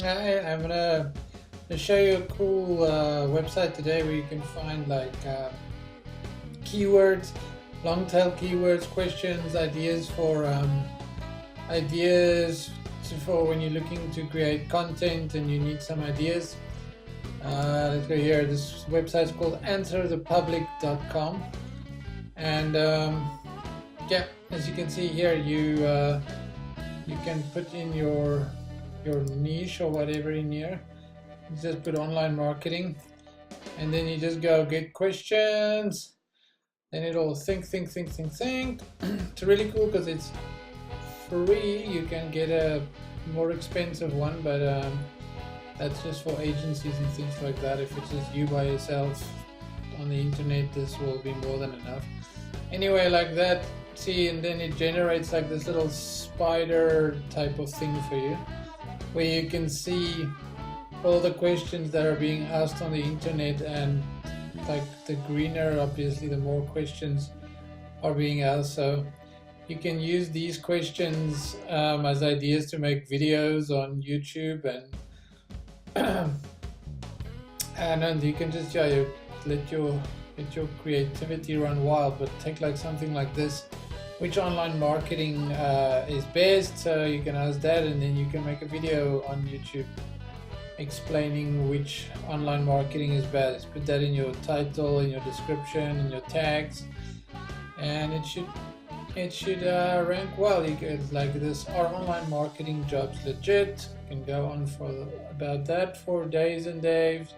I'm gonna show you a cool website today where you can find like keywords, long tail keywords, questions, ideas for when you're looking to create content and you need some ideas. Let's go here. This website is called answerthepublic.com, and yeah, as you can see here, you can put in your niche or whatever in here. You just put online marketing, and then you just go get questions. Then it'll think. It's really cool because it's free. You can get a more expensive one, but that's just for agencies and things like that. If it's just you by yourself on the internet, this will be more than enough. Anyway, like that, see, and then it generates like this little spider type of thing for you, where you can see all the questions that are being asked on the internet, and like the greener, obviously, the more questions are being asked. So you can use these questions as ideas to make videos on YouTube, and you can just let your creativity run wild. But take like something like this, which online marketing is best, so you can ask that, and then you can make a video on YouTube explaining which online marketing is best. Put that in your title, in your description, in your tags, and it should rank well. You get like this: are online marketing jobs legit? You can go on for about that for days and days.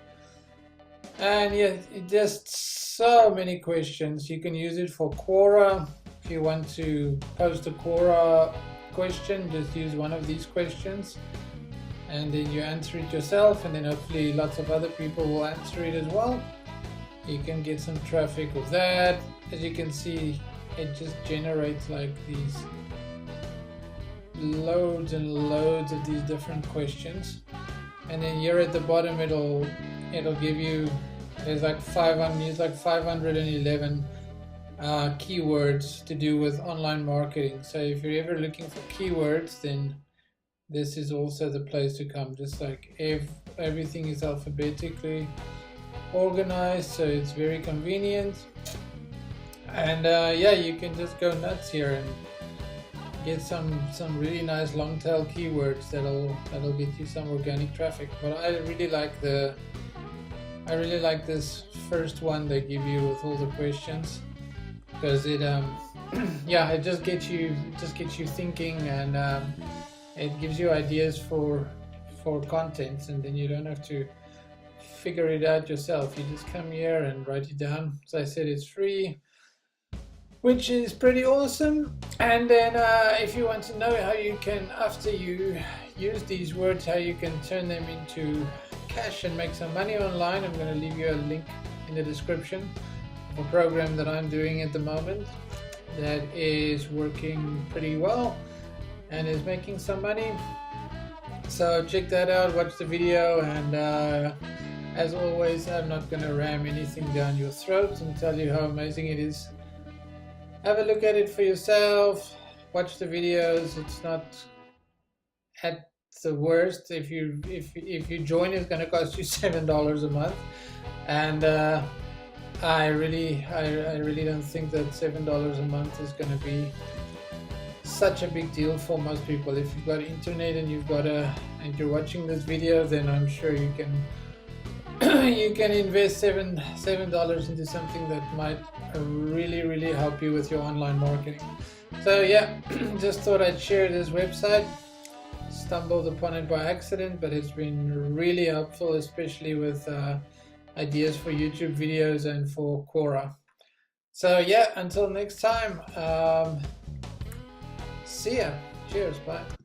And yeah, just so many questions. You can use it for Quora. If you want to post a Quora question, just use one of these questions, and then you answer it yourself, and then hopefully lots of other people will answer it as well. You can get some traffic with that. As you can see, it just generates like these loads and loads of these different questions, and then here at the bottom it'll give you, there's like 511 keywords to do with online marketing. So if you're ever looking for keywords, then this is also the place to come. Just like everything is alphabetically organized, so it's very convenient. And yeah, you can just go nuts here and get some really nice long tail keywords that'll get you some organic traffic. But I really like this first one they give you with all the questions, because it yeah, it just gets you thinking, and it gives you ideas for contents, and then you don't have to figure it out yourself. You just come here and write it down. As I said, it's free, which is pretty awesome. And then if you want to know how you can, after you use these words, how you can turn them into cash and make some money online, I'm going to leave you a link in the description of a program that I'm doing at the moment that is working pretty well and is making some money. So check that out, watch the video, and as always, I'm not going to ram anything down your throat and tell you how amazing it is. Have a look at it for yourself, watch the videos. It's not at the worst. If you join, it's going to cost you $7 a month, and I really don't think that $7 a month is going to be such a big deal for most people. If you've got internet and and you're watching this video, then I'm sure you can you can invest $7 into something that might really help you with your online marketing. So yeah, just thought I'd share this website. Stumbled upon it by accident, but it's been really helpful, especially with ideas for YouTube videos and for Quora. So yeah, until next time, see ya. Cheers, bye.